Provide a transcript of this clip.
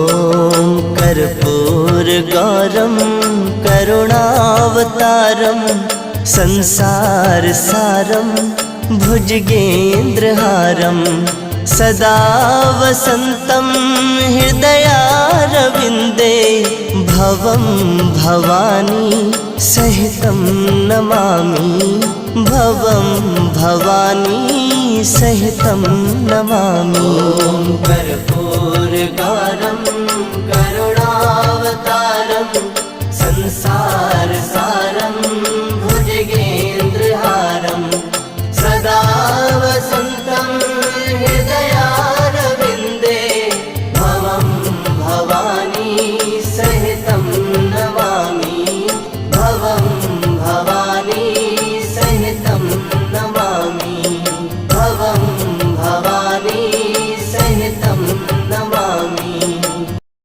ॐ कर्पूरगौरं करुणावतारं संसारसारं भुजगेन्द्रहारं सदा वसन्तं हृदयारविन्दे भवं भवानी सहितं नमामि भवं भवानी सहितं नमामि। कर्पूरगौरं करुणावतारं संसारसारं